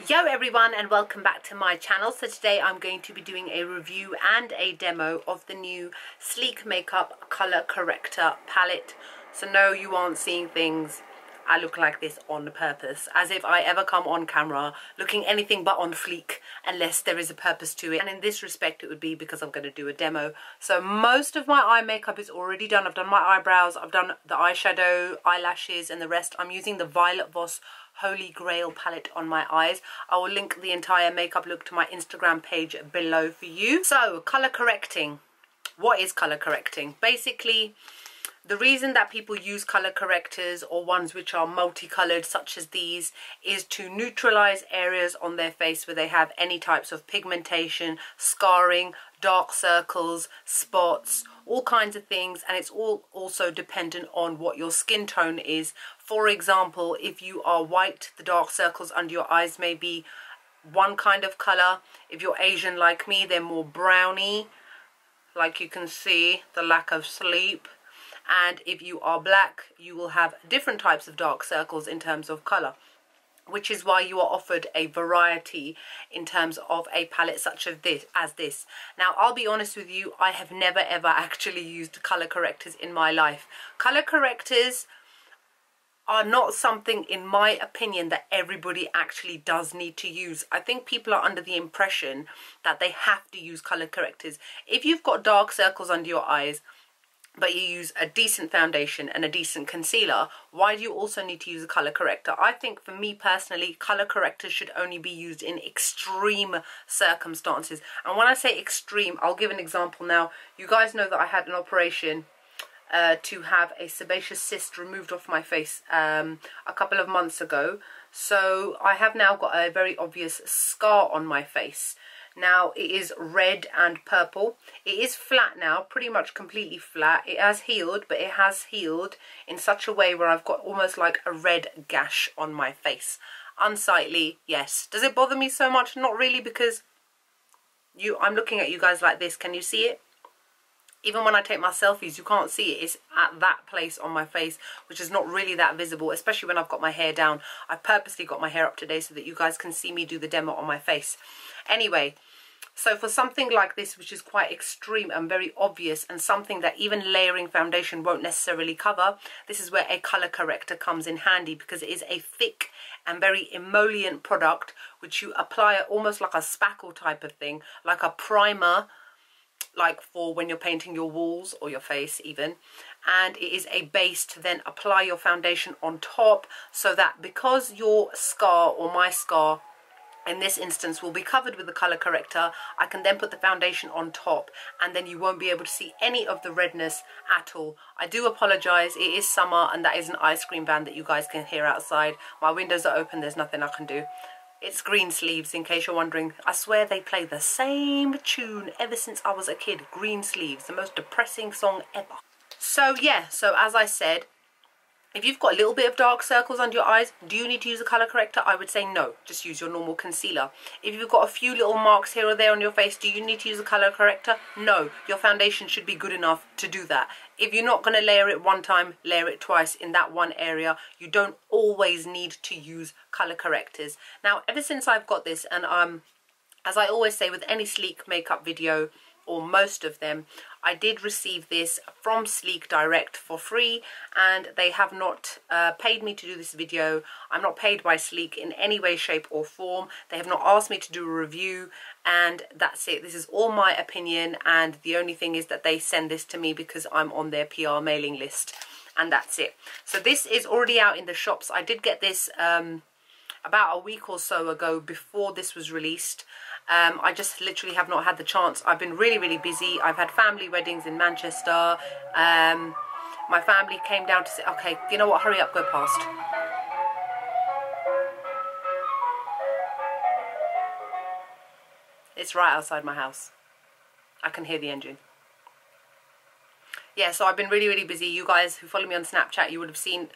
Yo everyone, and welcome back to my channel. So today I'm going to be doing a review and a demo of the new Sleek Makeup Color Corrector palette. So no, you aren't seeing things I look like this on purpose, as if I ever come on camera looking anything but on fleek unless there is a purpose to it. And in this respect it would be because I'm going to do a demo. So most of my eye makeup is already done. I've done my eyebrows, I've done the eyeshadow, eyelashes and the rest. I'm using the Violet Voss Holy Grail palette on my eyes. I will link the entire makeup look to my Instagram page below for you. So color correcting. What is color correcting? Basically, the reason that people use color correctors or ones which are multicolored such as these is to neutralize areas on their face where they have any types of pigmentation, scarring, dark circles, spots, all kinds of things. And it's all also dependent on what your skin tone is. For example, if you are white, the dark circles under your eyes may be one kind of color. If you're Asian like me, they're more browny, like you can see, the lack of sleep. And if you are black, you will have different types of dark circles in terms of color, which is why you are offered a variety in terms of a palette such as this. Now, I'll be honest with you, I have never ever actually used color correctors in my life. Color correctors are not something, in my opinion, that everybody actually does need to use. I think people are under the impression that they have to use color correctors. If you've got dark circles under your eyes, but you use a decent foundation and a decent concealer, why do you also need to use a color corrector? I think for me personally, color correctors should only be used in extreme circumstances. And when I say extreme, I'll give an example now. You guys know that I had an operation to have a sebaceous cyst removed off my face a couple of months ago. So I have now got a very obvious scar on my face. Now it is red and purple. It is flat now, pretty much completely flat. It has healed, but it has healed in such a way where I've got almost like a red gash on my face. Unsightly, yes. Does it bother me so much? Not really, because I'm looking at you guys like this. Can you see it? Even when I take my selfies, you can't see it. It's at that place on my face, which is not really that visible, especially when I've got my hair down. I purposely got my hair up today so that you guys can see me do the demo on my face. Anyway, so for something like this, which is quite extreme and very obvious, and something that even layering foundation won't necessarily cover, this is where a color corrector comes in handy, because it is a thick and very emollient product which you apply almost like a spackle type of thing, like a primer, like for when you're painting your walls or your face even. And it is a base to then apply your foundation on top, so that because your scar, or my scar in this instance, will be covered with the color corrector, I can then put the foundation on top, and then you won't be able to see any of the redness at all. I do apologize, it is summer and that is an ice cream van that you guys can hear outside. My windows are open, there's nothing I can do. It's Green Sleeves, in case you're wondering. I swear they play the same tune ever since I was a kid. Green Sleeves, the most depressing song ever. So yeah, so as I said, if you've got a little bit of dark circles under your eyes, do you need to use a color corrector? I would say no, just use your normal concealer. If you've got a few little marks here or there on your face, do you need to use a color corrector? No, your foundation should be good enough to do that. If you're not going to layer it one time, layer it twice in that one area. You don't always need to use color correctors. Now, ever since I've got this, and as I always say with any Sleek makeup video, or most of them, I did receive this from Sleek direct for free, and they have not paid me to do this video. I'm not paid by Sleek in any way, shape or form. They have not asked me to do a review, and that's it. This is all my opinion, and the only thing is that they send this to me because I'm on their PR mailing list, and that's it. So this is already out in the shops. I did get this about a week or so ago, before this was released. I just literally have not had the chance. I've been really busy. I've had family weddings in Manchester. My family came down to say, okay, you know what, hurry up, go past. It's right outside my house. I can hear the engine. Yeah, so I've been really busy. You guys who follow me on Snapchat, you would have seen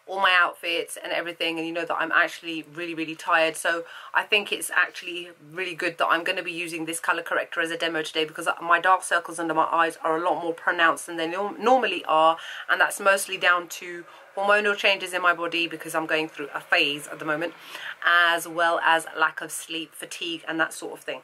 all my outfits and everything, and you know that I'm actually really tired. So I think it's actually really good that I'm going to be using this color corrector as a demo today, because my dark circles under my eyes are a lot more pronounced than they normally are, and that's mostly down to hormonal changes in my body, because I'm going through a phase at the moment, as well as lack of sleep, fatigue and that sort of thing.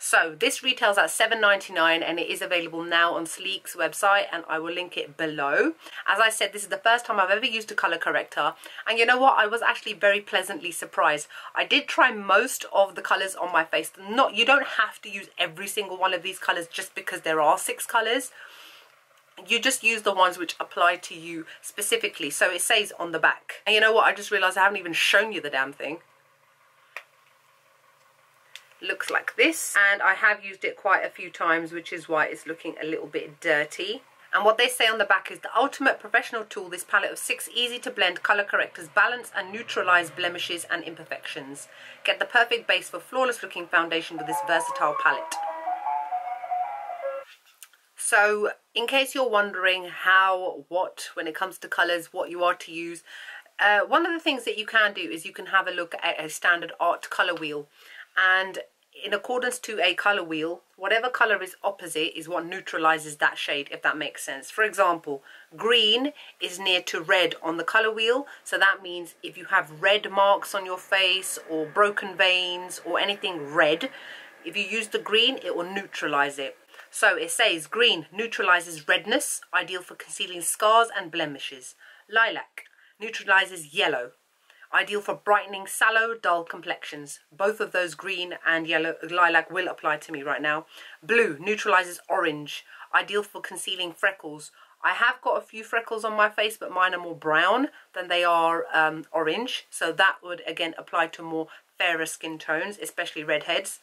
So this retails at $7.99 and it is available now on Sleek's website, and I will link it below. As I said, this is the first time I've ever used a color corrector, and you know what, I was actually very pleasantly surprised. I did try most of the colors on my face. You don't have to use every single one of these colors just because there are 6 colors. You just use the ones which apply to you specifically. So it says on the back. And you know what, I just realized I haven't even shown you the damn thing. Looks like this, and I have used it quite a few times, which is why it's looking a little bit dirty. And what they say on the back is the ultimate professional tool, this palette of 6 easy to blend color correctors balance and neutralize blemishes and imperfections. Get the perfect base for flawless looking foundation with this versatile palette. So in case you're wondering when it comes to colors, what you are to use, one of the things that you can do is you can have a look at a standard art color wheel. And in accordance to a color wheel, whatever color is opposite is what neutralizes that shade, if that makes sense. For example, green is near to red on the color wheel, so that means if you have red marks on your face or broken veins or anything red, if you use the green, it will neutralize it. So it says green neutralizes redness, ideal for concealing scars and blemishes. Lilac neutralizes yellow, ideal for brightening sallow, dull complexions. Both of those, green and yellow, lilac, will apply to me right now. Blue neutralizes orange, ideal for concealing freckles. I have got a few freckles on my face, but mine are more brown than they are orange. So that would again apply to more fairer skin tones, especially redheads.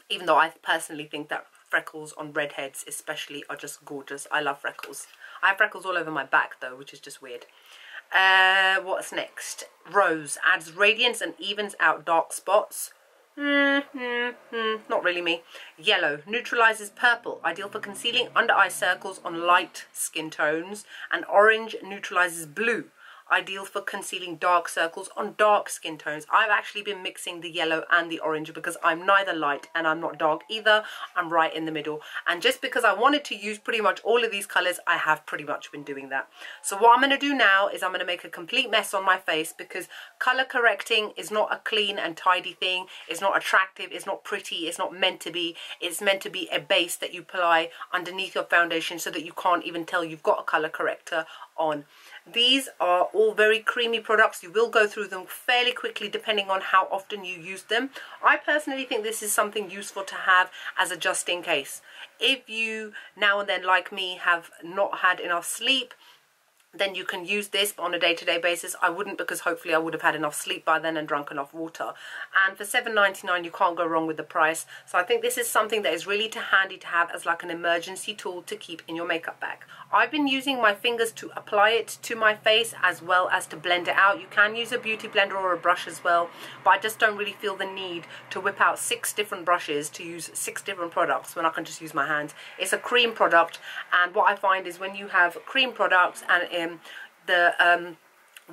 Even though I personally think that freckles on redheads especially are just gorgeous. I love freckles. I have freckles all over my back though, which is just weird. What's next? Rose adds radiance and evens out dark spots. Not really me. Yellow neutralizes purple, ideal for concealing under eye circles on light skin tones. And orange neutralizes blue, ideal for concealing dark circles on dark skin tones. I've actually been mixing the yellow and the orange because I'm neither light and I'm not dark either. I'm right in the middle. And just because I wanted to use pretty much all of these colors, I have pretty much been doing that. So what I'm going to do now is I'm going to make a complete mess on my face, because color correcting is not a clean and tidy thing. It's not attractive. It's not pretty. It's not meant to be. It's meant to be a base that you apply underneath your foundation so that you can't even tell you've got a color corrector on. These are all very creamy products. You will go through them fairly quickly depending on how often you use them. I personally think this is something useful to have as a just in case. If you now and then, like me, have not had enough sleep, then you can use this on a day-to-day basis. I wouldn't, because hopefully I would have had enough sleep by then and drunk enough water. And for $7.99 you can't go wrong with the price. So I think this is something that is really handy to have as like an emergency tool to keep in your makeup bag. I've been using my fingers to apply it to my face as well as to blend it out. You can use a beauty blender or a brush as well, but I just don't really feel the need to whip out 6 different brushes to use 6 different products when I can just use my hands. It's a cream product, and what I find is when you have cream products and the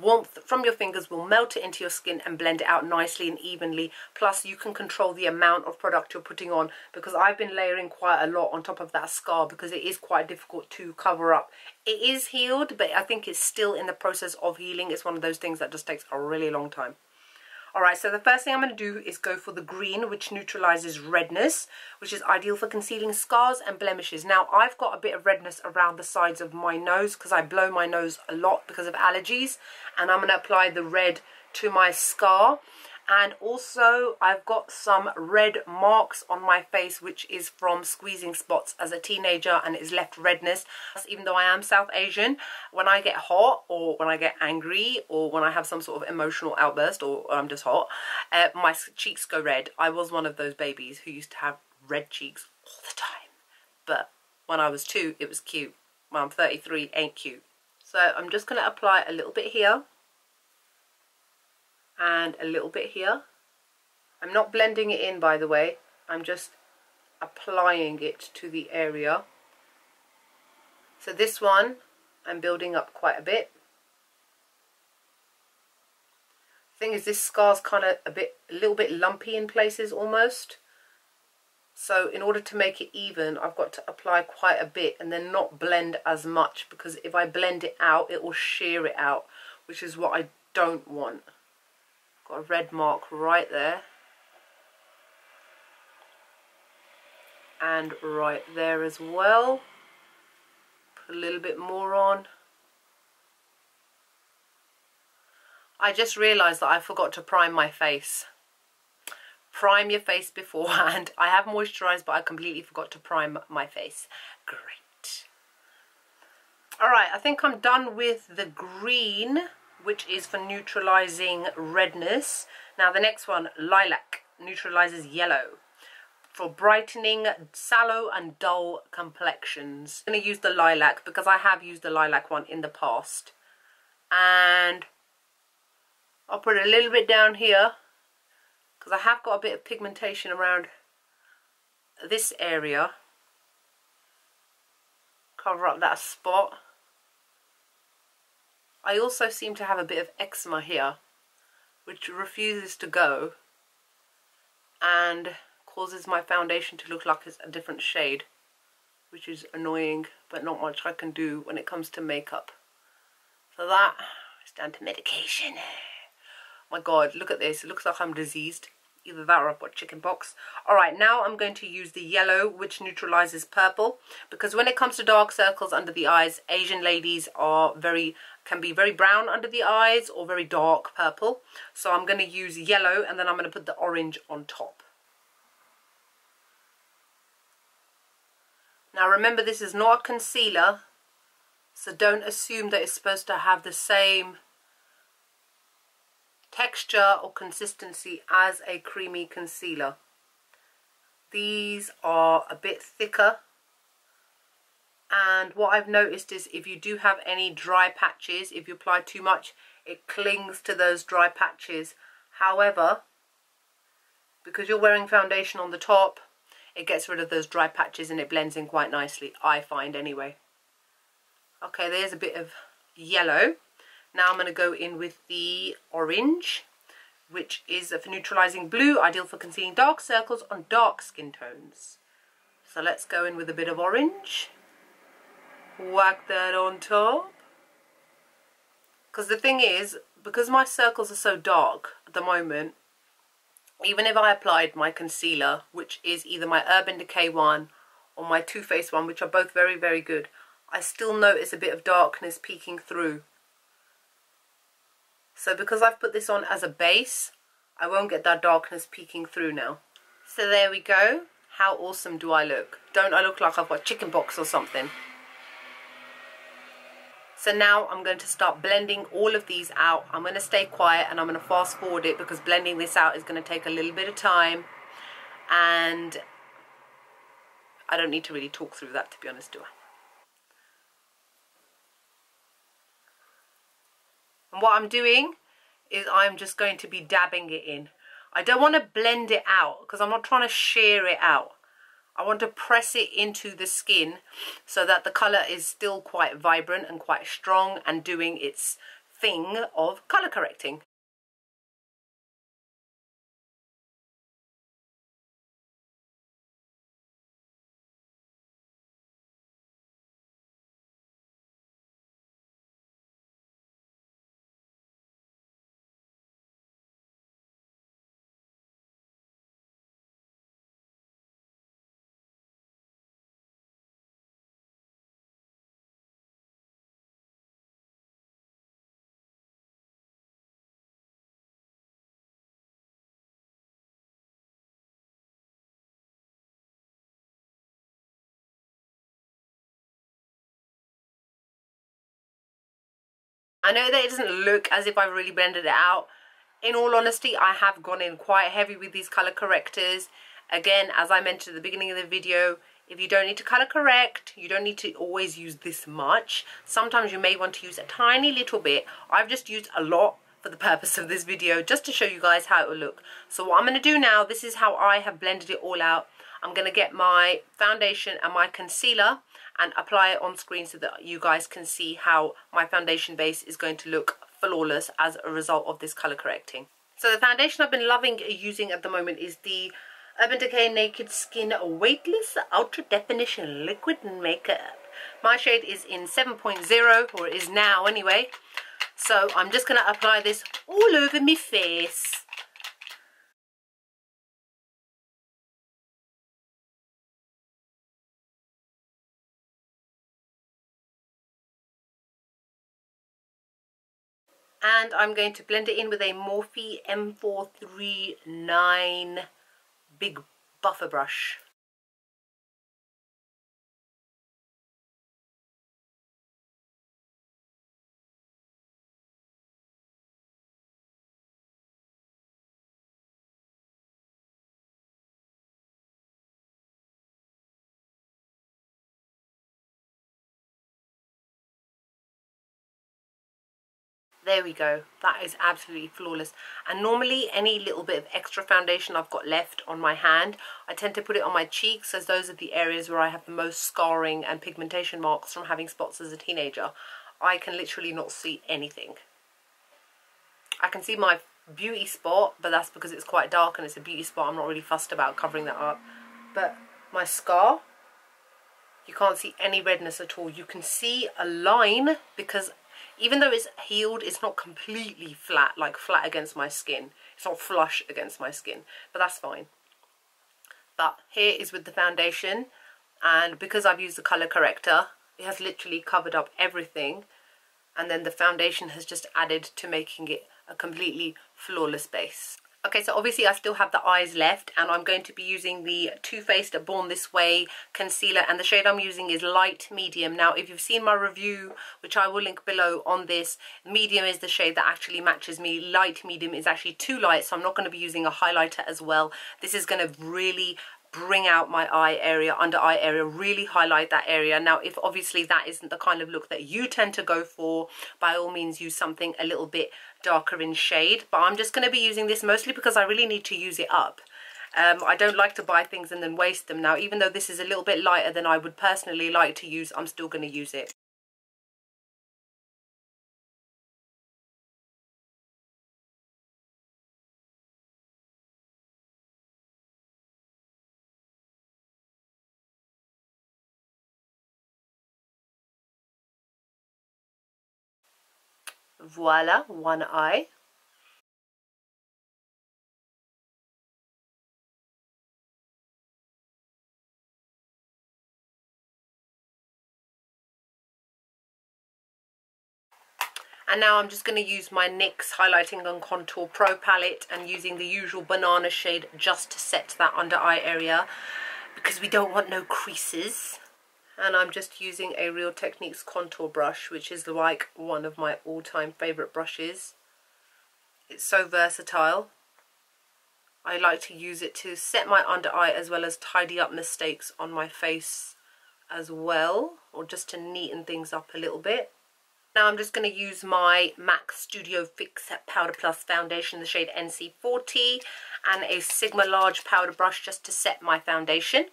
warmth from your fingers will melt it into your skin and blend it out nicely and evenly. Plus you can control the amount of product you're putting on, because I've been layering quite a lot on top of that scar because it is quite difficult to cover up. It is healed, but I think it's still in the process of healing. It's one of those things that just takes a really long time. Alright, so the first thing I'm going to do is go for the green, which neutralizes redness, which is ideal for concealing scars and blemishes. Now, I've got a bit of redness around the sides of my nose because I blow my nose a lot because of allergies, and I'm going to apply the red to my scar. And also I've got some red marks on my face, which is from squeezing spots as a teenager, and it's left redness. Even though I am South Asian, when I get hot or when I get angry or when I have some sort of emotional outburst or I'm just hot, my cheeks go red. I was one of those babies who used to have red cheeks all the time. But when I was 2, it was cute. When I'm 33, ain't cute. So I'm just going to apply a little bit here. And a little bit here. I'm not blending it in, by the way. I'm just applying it to the area. So this one, I'm building up quite a bit. Thing is, this scar's kind of a little bit lumpy in places almost. So in order to make it even, I've got to apply quite a bit and then not blend as much, because if I blend it out, it will shear it out, which is what I don't want. Got a red mark right there. And right there as well. Put a little bit more on. I just realised that I forgot to prime my face. Prime your face beforehand. I have moisturised, but I completely forgot to prime my face. Great. Alright, I think I'm done with the green, which is for neutralising redness. Now the next one, Lilac, neutralises yellow, for brightening sallow and dull complexions. I'm going to use the Lilac because I have used the Lilac one in the past. And I'll put it a little bit down here, because I have got a bit of pigmentation around this area. Cover up that spot. I also seem to have a bit of eczema here, which refuses to go and causes my foundation to look like it's a different shade, which is annoying, but not much I can do when it comes to makeup. So that is down to medication. My God, look at this. It looks like I'm diseased. Either that or I've got chicken pox. Alright, now I'm going to use the yellow, which neutralizes purple. Because when it comes to dark circles under the eyes, Asian ladies can be very brown under the eyes or very dark purple. So I'm going to use yellow, and then I'm going to put the orange on top. Now remember, this is not a concealer, so don't assume that it's supposed to have the same texture or consistency as a creamy concealer. These are a bit thicker, and what I've noticed is if you do have any dry patches, if you apply too much, it clings to those dry patches. However, because you're wearing foundation on the top, it gets rid of those dry patches and it blends in quite nicely, I find anyway. Okay, there's a bit of yellow. Now I'm going to go in with the orange, which is for neutralizing blue, ideal for concealing dark circles on dark skin tones. So let's go in with a bit of orange. Whack that on top. Because the thing is, because my circles are so dark at the moment, even if I applied my concealer, which is either my Urban Decay one or my Too Faced one, which are both very, very good, I still notice a bit of darkness peeking through. So because I've put this on as a base, I won't get that darkness peeking through now. So there we go. How awesome do I look? Don't I look like I've got chicken pox or something? So now I'm going to start blending all of these out. I'm going to stay quiet and I'm going to fast forward it, because blending this out is going to take a little bit of time. And I don't need to really talk through that, to be honest, do I? And what I'm doing is I'm just going to be dabbing it in. I don't want to blend it out because I'm not trying to shear it out. I want to press it into the skin so that the colour is still quite vibrant and quite strong and doing its thing of colour correcting. I know that it doesn't look as if I've really blended it out. In all honesty, I have gone in quite heavy with these colour correctors. Again, as I mentioned at the beginning of the video, if you don't need to colour correct, you don't need to always use this much. Sometimes you may want to use a tiny little bit. I've just used a lot for the purpose of this video, just to show you guys how it will look. So what I'm going to do now, this is how I have blended it all out. I'm going to get my foundation and my concealer and apply it on screen so that you guys can see how my foundation base is going to look flawless as a result of this color correcting. So the foundation I've been loving using at the moment is the Urban Decay Naked Skin Weightless Ultra Definition Liquid Makeup. My shade is in 7.0, or it is now anyway. So I'm just going to apply this all over my face. And I'm going to blend it in with a Morphe M439 big buffer brush. There we go. That is absolutely flawless. And normally any little bit of extra foundation I've got left on my hand, I tend to put it on my cheeks, as those are the areas where I have the most scarring and pigmentation marks from having spots as a teenager. I can literally not see anything. I can see my beauty spot, but that's because it's quite dark and it's a beauty spot. I'm not really fussed about covering that up. But my scar, you can't see any redness at all. You can see a line because even though it's healed, it's not completely flat, like flat against my skin. It's not flush against my skin, but that's fine. But here is with the foundation, and because I've used the colour corrector, it has literally covered up everything, and then the foundation has just added to making it a completely flawless base. Okay, so obviously I still have the eyes left, and I'm going to be using the Too Faced Born This Way concealer, and the shade I'm using is light medium. Now, if you've seen my review, which I will link below on this, medium is the shade that actually matches me. Light medium is actually too light, so I'm not going to be using a highlighter as well. This is going to really bring out my eye area, under eye area, really highlight that area. Now, if obviously that isn't the kind of look that you tend to go for, by all means use something a little bit darker in shade. But I'm just going to be using this mostly because I really need to use it up. I don't like to buy things and then waste them. Now, even though this is a little bit lighter than I would personally like to use, I'm still going to use it. Voila, one eye. And now I'm just going to use my NYX Highlighting and Contour Pro palette and using the usual banana shade just to set that under eye area because we don't want no creases. And I'm just using a Real Techniques contour brush, which is like one of my all-time favourite brushes. It's so versatile. I like to use it to set my under eye as well as tidy up mistakes on my face as well, or just to neaten things up a little bit. Now I'm just going to use my MAC Studio Fix Powder Plus foundation, the shade NC40, and a Sigma large powder brush just to set my foundation.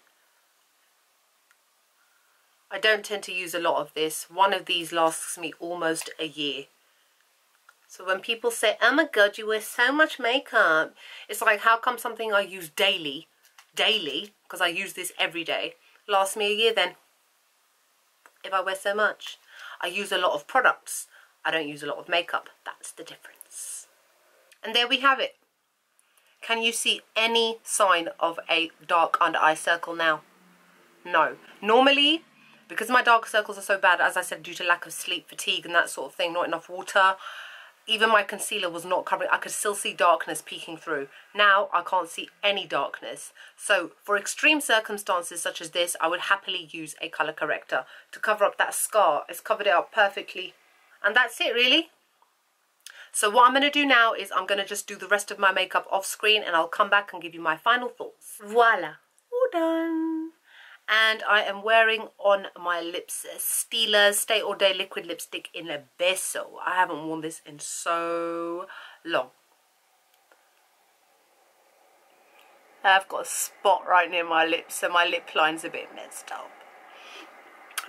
I don't tend to use a lot of this. One of these lasts me almost a year. So when people say, oh my god, you wear so much makeup, it's like, how come something I use daily, because I use this every day, lasts me a year then, if I wear so much? I use a lot of products. I don't use a lot of makeup. That's the difference. And there we have it. Can you see any sign of a dark under eye circle now? No. Normally, because my dark circles are so bad, as I said, due to lack of sleep, fatigue and that sort of thing, not enough water, even my concealer was not covering. I could still see darkness peeking through. Now I can't see any darkness. So for extreme circumstances such as this, I would happily use a colour corrector to cover up that scar. It's covered it up perfectly. And that's it really. So what I'm going to do now is I'm going to just do the rest of my makeup off screen, and I'll come back and give you my final thoughts. Voila, all done. And I am wearing on my lips Stila's Stay All Day Liquid Lipstick in a Beso. I haven't worn this in so long. I've got a spot right near my lips, so my lip line's a bit messed up.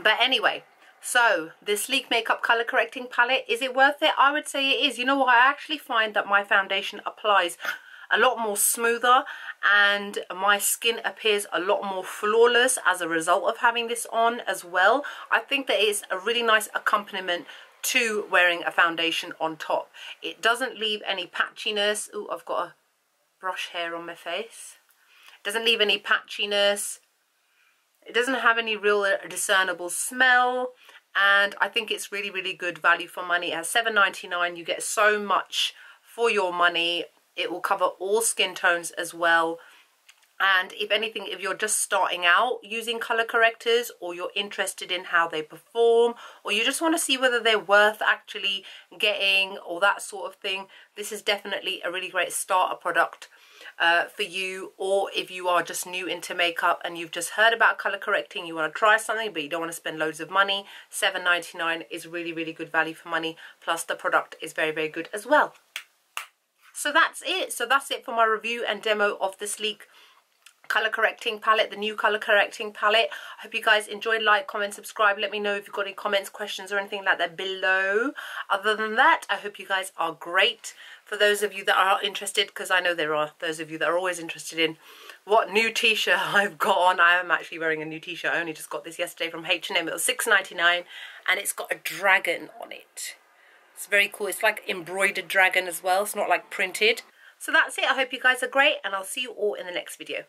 But anyway, So, this Sleek Makeup Color Correcting Palette, is it worth it? I would say it is. You know what? I actually find that my foundation applies a lot more smoother and my skin appears a lot more flawless as a result of having this on as well. I think that it's a really nice accompaniment to wearing a foundation on top. It doesn't leave any patchiness. Oh, I've got a brush hair on my face. It doesn't leave any patchiness. It doesn't have any real discernible smell, and I think it's really, really good value for money. At $7.99 you get so much for your money. It will cover all skin tones as well, and if anything, if you're just starting out using color correctors, or you're interested in how they perform, or you just want to see whether they're worth actually getting or that sort of thing, this is definitely a really great starter product for you. Or if you are just new into makeup and you've just heard about color correcting, you want to try something but you don't want to spend loads of money, $7.99 is really, really good value for money. Plus the product is very, very good as well. So that's it. So that's it for my review and demo of the Sleek color correcting palette, the new color correcting palette. I hope you guys enjoyed. Like, comment, subscribe. Let me know if you've got any comments, questions or anything like that below. Other than that, I hope you guys are great. For those of you that are interested, because I know there are those of you that are always interested in what new t-shirt I've got on. I am actually wearing a new t-shirt. I only just got this yesterday from H&M. It was $6.99 and it's got a dragon on it. It's very cool. It's like embroidered dragon as well. It's not like printed. So that's it. I hope you guys are great and I'll see you all in the next video.